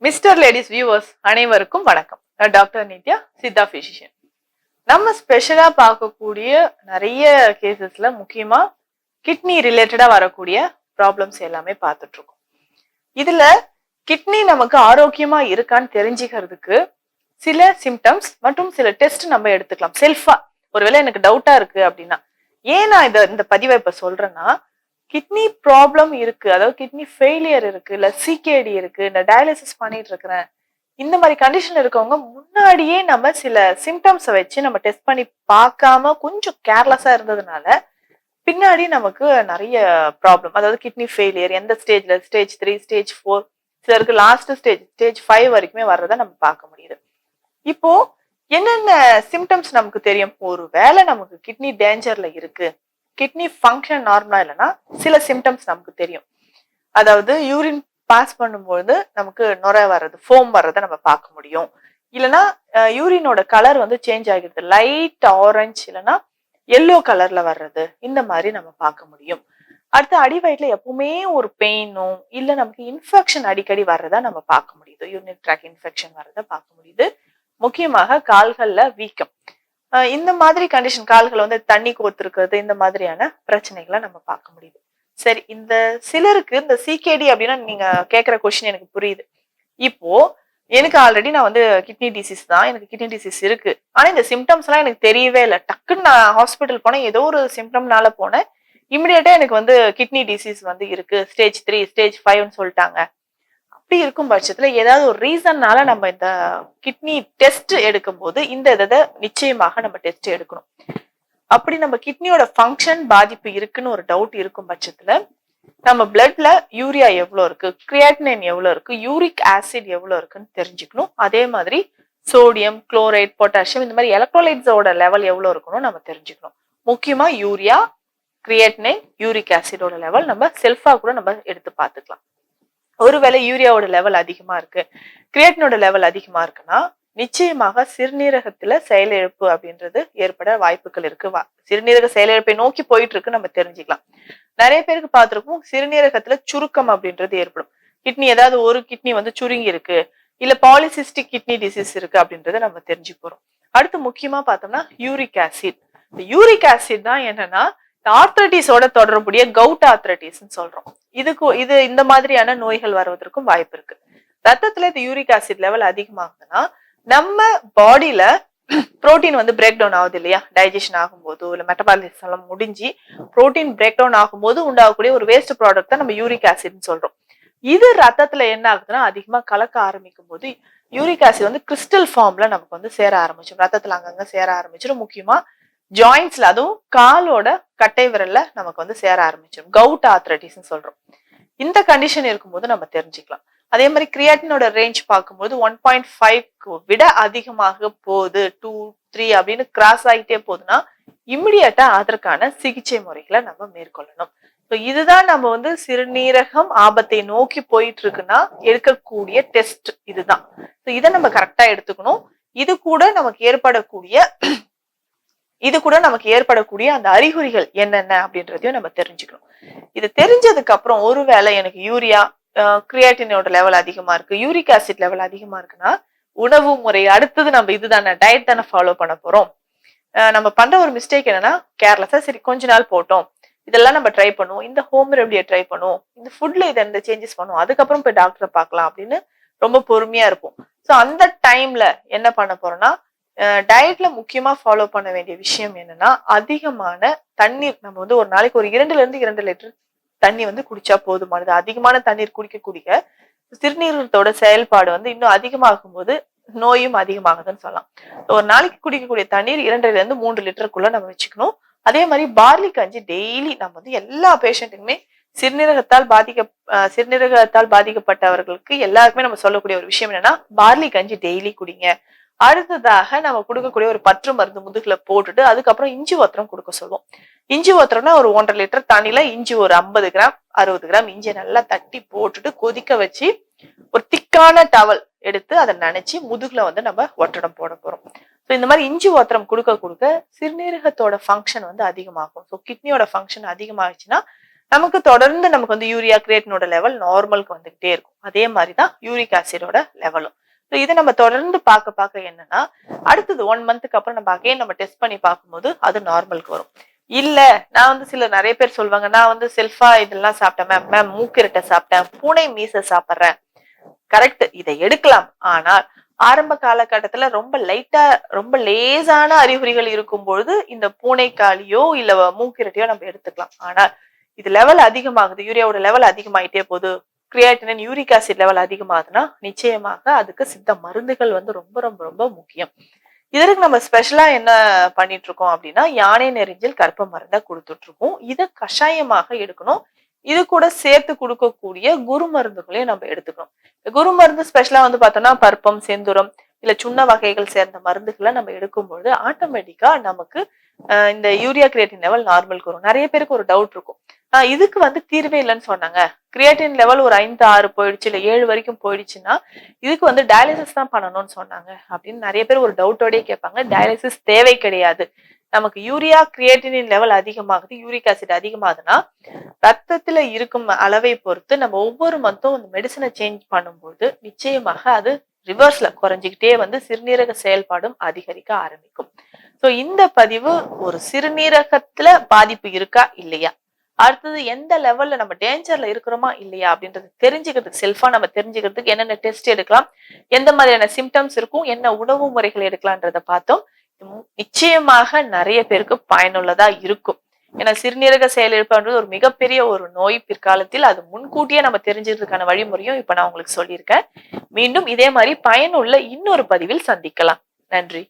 Mister ladies viewers அனைவருக்கும் வணக்கம். நான் டாக்டர் நித்யா, சித்தா பிசிஷியன். நம்ம ஸ்பெஷலா பார்க்கக்கூடிய நிறைய கேசஸ்ல முக்கியமா கிட்னி ரிலேட்டடா வரக்கூடிய ப்ராப்ளம்ஸ் எல்லாமே பார்த்துட்டு இருக்கோம். இதுல கிட்னி நமக்கு ஆரோக்கியமா இருக்கான்னு தெரிஞ்சுக்கிறதுக்கு சில சிம்டம்ஸ் மற்றும் சில டெஸ்ட் நம்ம எடுத்துக்கலாம் செல்ஃபா. ஒருவேளை எனக்கு டவுட்டா இருக்கு அப்படின்னா, ஏன் நான் இந்த பதிவை இப்ப சொல்றேன்னா, கிட்னி ப்ராப்ளம் இருக்கு, அதாவது கிட்னி ஃபெயிலியர் இருக்கு, இல்ல சிகேடி இருக்கு, இந்த டயாலிசிஸ் பண்ணிட்டு இருக்கிறேன், இந்த மாதிரி கண்டிஷன்ல இருக்கவங்க முன்னாடியே நம்ம சில சிம்டம்ஸை வச்சு நம்ம டெஸ்ட் பண்ணி பார்க்காம கொஞ்சம் கேர்லெஸ்ஸா இருந்ததுனால பின்னாடி நமக்கு நிறைய ப்ராப்ளம், அதாவது கிட்னி ஃபெயிலியர் எந்த ஸ்டேஜ்ல, ஸ்டேஜ் 3, ஸ்டேஜ் 4, சிலருக்கு லாஸ்ட் ஸ்டேஜ் 5 வரைக்குமே வர்றதை நம்ம பார்க்க முடியுது. இப்போ என்னென்ன சிம்டம்ஸ் நமக்கு தெரியும்? ஒரு வேளை நமக்கு கிட்னி டேஞ்சர்ல இருக்கு, கிட்னி ஃபங்க்ஷன் நார்மலா இல்லைன்னா சில சிம்டம்ஸ் நமக்கு தெரியும். அதாவது யூரின் பாஸ் பண்ணும்போது நமக்கு நுரை வர்றது, ஃபோம் வர்றதை நம்ம பார்க்க முடியும். இல்லைன்னா யூரினோட கலர் வந்து சேஞ்ச் ஆகிடுது, லைட் ஆரஞ்சு இல்லைன்னா எல்லோ கலர்ல வர்றது, இந்த மாதிரி நம்ம பார்க்க முடியும். அடுத்து அடிவயிற்றுல எப்பவுமே ஒரு பெயினும் இல்ல நமக்கு இன்ஃபெக்ஷன் அடிக்கடி வர்றதா நம்ம பார்க்க முடியுது, யூரினரி ட்ராக் இன்ஃபெக்ஷன் வர்றதை பார்க்க முடியுது. முக்கியமாக கால்கள்ல வீக்கம், இந்த மாதிரி கண்டிஷன், கால்கள் வந்து தண்ணி கோர்த்திருக்கிறது, இந்த மாதிரியான பிரச்சனைகளை நம்ம பார்க்க முடியுது. சரி, இந்த சிலருக்கு இந்த சிகேடி அப்படின்னா நீங்க கேட்கிற கொஸ்டின் எனக்கு புரியுது. இப்போ எனக்கு ஆல்ரெடி நான் வந்து கிட்னி டிசீஸ் தான், எனக்கு கிட்னி டிசீஸ் இருக்கு, ஆனா இந்த சிம்டம்ஸ் எல்லாம் எனக்கு தெரியவே இல்லை. டக்குன்னு நான் ஹாஸ்பிட்டல் போனேன், ஏதோ ஒரு சிம்டம்னால போனேன், இமிடியேட்டா எனக்கு வந்து கிட்னி டிசீஸ் வந்து இருக்கு, ஸ்டேஜ் 3, ஸ்டேஜ் 5ன்னு சொல்லிட்டாங்க. அப்படி இருக்கும் பட்சத்துல ஏதாவது ஒரு ரீசன்னால நம்ம இந்த கிட்னி டெஸ்ட் எடுக்கும் போது இந்த இதை நிச்சயமாக நம்ம டெஸ்ட் எடுக்கணும். அப்படி நம்ம கிட்னியோட ஃபங்க்ஷன் பாதிப்பு இருக்குன்னு ஒரு டவுட் இருக்கும் பட்சத்துல நம்ம பிளட்ல யூரியா எவ்வளவு இருக்கு, கிரியாட்டினைன் எவ்வளவு இருக்கு, யூரிக் ஆசிட் எவ்வளவு இருக்குன்னு தெரிஞ்சுக்கணும். அதே மாதிரி சோடியம், குளோரைட், பொட்டாசியம், இந்த மாதிரி எலக்ட்ரோலைட்ஸோட லெவல் எவ்வளவு இருக்கணும் நம்ம தெரிஞ்சுக்கணும். முக்கியமா யூரியா, கிரியாட்டினைன், யூரிக் ஆசிடோட லெவல் நம்ம செல்ஃபா கூட நம்ம எடுத்து பார்த்துக்கலாம். ஒருவேளை யூரியாவோட லெவல் அதிகமா இருக்கு, கிரியேட்டினோட லெவல் அதிகமா இருக்குன்னா நிச்சயமாக சிறுநீரகத்துல செயலிழப்பு அப்படின்றது ஏற்பட வாய்ப்புகள் இருக்கு. சிறுநீரக செயலிழப்பை நோக்கி போயிட்டு இருக்கு நம்ம தெரிஞ்சுக்கலாம். நிறைய பேருக்கு பார்த்திருக்கும் சிறுநீரகத்துல சுருக்கம் அப்படின்றது ஏற்படும். கிட்னி, ஏதாவது ஒரு கிட்னி வந்து சுருங்கி இருக்கு, இல்ல பாலிசிஸ்டிக் கிட்னி டிசீஸ் இருக்கு அப்படின்றத நம்ம தெரிஞ்சு போறோம். அடுத்து முக்கியமா பார்த்தோம்னா யூரிக் ஆசிட். யூரிக் ஆசிட் தான் என்னன்னா ஆர்த்ரைட்டிஸோட தொடர்புடைய கவுட் ஆர்த்ரைட்டிஸ் சொல்றோம். இது இந்த மாதிரியான நோய்கள் வருவதற்கும் வாய்ப்பு இருக்கு. ரத்தத்துல இந்த யூரிக் ஆசிட் லெவல் அதிகமாகுதுன்னா நம்ம பாடியில புரோட்டீன் வந்து பிரேக் டவுன் ஆகுது இல்லையா, டைஜஷன் ஆகும்போது இல்ல மெட்டபாலிசம் எல்லாம் முடிஞ்சு புரோட்டீன் பிரேக் டவுன் ஆகும்போது உண்டாகக்கூடிய ஒரு வேஸ்ட் ப்ராடக்ட் தான் நம்ம யூரிக் ஆசிட்னு சொல்றோம். இது ரத்தத்துல என்ன ஆகுதுன்னா அதிகமா கலக்க ஆரம்பிக்கும் போது யூரிக் ஆசிட் வந்து கிறிஸ்டல் ஃபார்ம்ல நமக்கு வந்து சேர ஆரம்பிச்சிடும், ரத்தத்துல அங்கங்க சேர ஆரம்பிச்சிடும். முக்கியமா ஜாயிண்ட்ஸ்ல, அதுவும் காலோட கட்டை விரல்ல நமக்கு வந்து சேர ஆரம்பிச்சிடும், கவுட் ஆர்த்ரைட்டிஸ் சொல்றோம். இந்த கண்டிஷன் இருக்கும்போது நம்ம தெரிஞ்சுக்கலாம். அதே மாதிரி கிரியாட்டினோட ரேஞ்ச் பார்க்கும்போது 1.5 விட அதிகமாக போகுது, 2, 3 அப்படின்னு கிராஸ் ஆகிட்டே போகுதுன்னா இமிடியட்டா அதற்கான சிகிச்சை முறைகளை நம்ம மேற்கொள்ளணும். இதுதான் நம்ம வந்து சிறுநீரகம் ஆபத்தை நோக்கி போயிட்டு இருக்குன்னா எடுக்கக்கூடிய டெஸ்ட் இதுதான். இதை நம்ம கரெக்டா எடுத்துக்கணும். இது கூட நமக்கு ஏற்படக்கூடிய அந்த அறிகுறிகள் என்னென்ன அப்படின்றதையும் நம்ம தெரிஞ்சுக்கணும். இது தெரிஞ்சதுக்கு அப்புறம் ஒருவேளை எனக்கு யூரியா, கிரியாட்டினோட லெவல் அதிகமா இருக்கு, யூரிக் ஆசிட் லெவல் அதிகமா இருக்குன்னா உணவு முறை அடுத்தது நம்ம இதுதானே, டயட் தானே ஃபாலோ பண்ண போறோம். நம்ம பண்ற ஒரு மிஸ்டேக் என்னன்னா கேர்லெஸ்ஸா சரி கொஞ்ச நாள் போட்டோம், இதெல்லாம் நம்ம ட்ரை பண்ணுவோம், இந்த ஹோம் ரெமடியை ட்ரை பண்ணுவோம், இந்த ஃபுட்ல இதை இந்த சேஞ்சஸ் பண்ணுவோம், அதுக்கப்புறம் போய் டாக்டரை பார்க்கலாம் அப்படின்னு ரொம்ப பொறுமையா இருப்போம். ஸோ அந்த டைம்ல என்ன பண்ண போறோம்னா, டயட்ல முக்கியமா ஃபாலோ பண்ண வேண்டிய விஷயம் என்னன்னா அதிகமான தண்ணீர். நம்ம வந்து ஒரு நாளைக்கு ஒரு 2 to 2 லிட்டர் தண்ணி வந்து குடிச்சா போதுமானது. அதிகமான தண்ணீர் குடிக்கக்கூடிய சிறுநீரகத்தோட செயல்பாடு வந்து இன்னும் அதிகமாகும் போது நோயும் அதிகமாகுதுன்னு சொல்லலாம். ஒரு நாளைக்கு குடிக்கக்கூடிய தண்ணீர் 2 to 3 லிட்டருக்குள்ள நம்ம வச்சுக்கணும். அதே மாதிரி பார்லி கஞ்சி டெய்லி நம்ம வந்து எல்லா பேஷண்ட்டுக்குமே சிறுநீரகத்தால் பாதிக்கப்பட்டவர்களுக்கு எல்லாருக்குமே நம்ம சொல்லக்கூடிய ஒரு விஷயம் என்னன்னா பார்லி கஞ்சி டெய்லி குடிங்க. அடுத்ததாக நம்ம கொடுக்கக்கூடிய ஒரு பற்று மருந்து முதுகுல போட்டுட்டு அதுக்கப்புறம் இஞ்சி ஒத்தரம் கொடுக்க சொல்லுவோம். இஞ்சி ஒத்தரம்னா ஒரு 1.5 லிட்டர் தண்ணியில இஞ்சி ஒரு 50 கிராம் 60 கிராம் இஞ்சியை நல்லா தட்டி போட்டுட்டு கொதிக்க வச்சு ஒரு திக்கான டவல் எடுத்து அதை நனைச்சு முதுகுல வந்து நம்ம ஒட்டடம் போட போறோம். ஸோ இந்த மாதிரி இஞ்சி ஒத்தரம் கொடுக்க கொடுக்க சிறுநீரகத்தோட ஃபங்க்ஷன் வந்து அதிகமாகும். ஸோ கிட்னியோட ஃபங்க்ஷன் அதிகமாகிடுச்சுன்னா நமக்கு தொடர்ந்து நமக்கு வந்து யூரியா கிரியேட்டினோட லெவல் நார்மலுக்கு வந்துகிட்டே இருக்கும். அதே மாதிரிதான் யூரிக் ஆசிடோட லெவலும். இதை நம்ம தொடர்ந்து பார்க்க என்னன்னா, அடுத்தது 1 மந்த்துக்கு அப்புறம் நம்ம அகைன் நம்ம டெஸ்ட் பண்ணி பார்க்கும்போது அது நார்மலுக்கு வரும். இல்ல நான் வந்து நிறைய பேர் சொல்லுவாங்க, நான் வந்து செல்ஃபா இதெல்லாம் சாப்பிட்டேன் மேம், மேம் மூக்கிரட்டை சாப்பிட்டேன், பூனை மீசை சாப்பிடுறேன். கரெக்ட், இதை எடுக்கலாம். ஆனால் ஆரம்ப காலகட்டத்துல ரொம்ப லைட்டா ரொம்ப லேசான அறிகுறிகள் இருக்கும் பொழுது இந்த பூனைக்காளியோ இல்ல மூக்கிரட்டையோ நம்ம எடுத்துக்கலாம். ஆனால் இது லெவல் அதிகமாகுது, யூரியாவோட லெவல் அதிகமாயிட்டே போகுது, கிரியாட்டினின் யூரிக் ஆசிட் லெவல் அதிகமாகுதுன்னா நிச்சயமாக அதுக்கு சித்த மருந்துகள் வந்து ரொம்ப ரொம்ப ரொம்ப முக்கியம். இதற்கு நம்ம ஸ்பெஷலா என்ன பண்ணிட்டு இருக்கோம் அப்படின்னா, யானை நெரிஞ்சில் கற்ப மருந்தை கொடுத்துட்டு இருக்கோம். இதை கஷாயமாக எடுக்கணும். இது கூட சேர்த்து கொடுக்கக்கூடிய குரு மருந்துகளையும் நம்ம எடுத்துக்கணும். குரு மருந்து ஸ்பெஷலா வந்து பார்த்தோம்னா பருப்பம், செந்துரம் இல்ல சுண்ண வகைகள் சேர்ந்த மருந்துகளை நம்ம எடுக்கும்பொழுது ஆட்டோமேட்டிக்கா நமக்கு இந்த யூரியா கிரியேட்டின் லெவல் நார்மலுக்கு வரும். நிறைய பேருக்கு ஒரு டவுட் இருக்கும், இதுக்கு வந்து தீர்வே இல்லைன்னு சொன்னாங்க, கிரியேட்டின் லெவல் ஒரு 5, 6 போயிடுச்சு இல்ல 7 வரைக்கும் போயிடுச்சுன்னா இதுக்கு வந்து டயாலிசிஸ் தான் பண்ணணும்னு சொன்னாங்க அப்படின்னு நிறைய பேர் ஒரு டவுட்டோடய கேட்பாங்க. டயாலிசிஸ் தேவை கிடையாது. நமக்கு யூரியா கிரியேட்டினின் லெவல் அதிகமாகுது, யூரிக் ஆசிட் அதிகமாகுதுன்னா ரத்தத்துல இருக்கும் அளவை பொறுத்து நம்ம ஒவ்வொரு மந்த்தும் இந்த மெடிசனை சேஞ்ச் பண்ணும்போது நிச்சயமாக அது ரிவர்ஸ்ல குறைஞ்சிக்கிட்டே வந்து சிறுநீரக செயல்பாடும் அதிகரிக்க ஆரம்பிக்கும். சோ இந்த பதிவு ஒரு சிறுநீரகத்துல பாதிப்பு இருக்கா இல்லையா, அடுத்தது எந்த லெவல்ல நம்ம டேஞ்சர்ல இருக்கிறோமா இல்லையா அப்படின்றது தெரிஞ்சுக்கிறதுக்கு, செல்ஃபா நம்ம தெரிஞ்சுக்கிறதுக்கு என்னென்ன டெஸ்ட் எடுக்கலாம், எந்த மாதிரியான சிம்டம்ஸ் இருக்கும், என்ன உணவு முறைகள் எடுக்கலான்றத பார்த்தோம். நிச்சயமாக நிறைய பேருக்கு பயனுள்ளதா இருக்கும். ஏன்னா சிறுநீரக செயலிழப்புன்றது ஒரு மிகப்பெரிய ஒரு நோய். பிற்காலத்தில் அது முன்கூட்டியே நம்ம தெரிஞ்சுக்கிறதுக்கான வழிமுறையும் இப்ப நான் உங்களுக்கு சொல்லியிருக்கேன். மீண்டும் இதே மாதிரி பயனுள்ள இன்னொரு பதிவில் சந்திக்கலாம். நன்றி.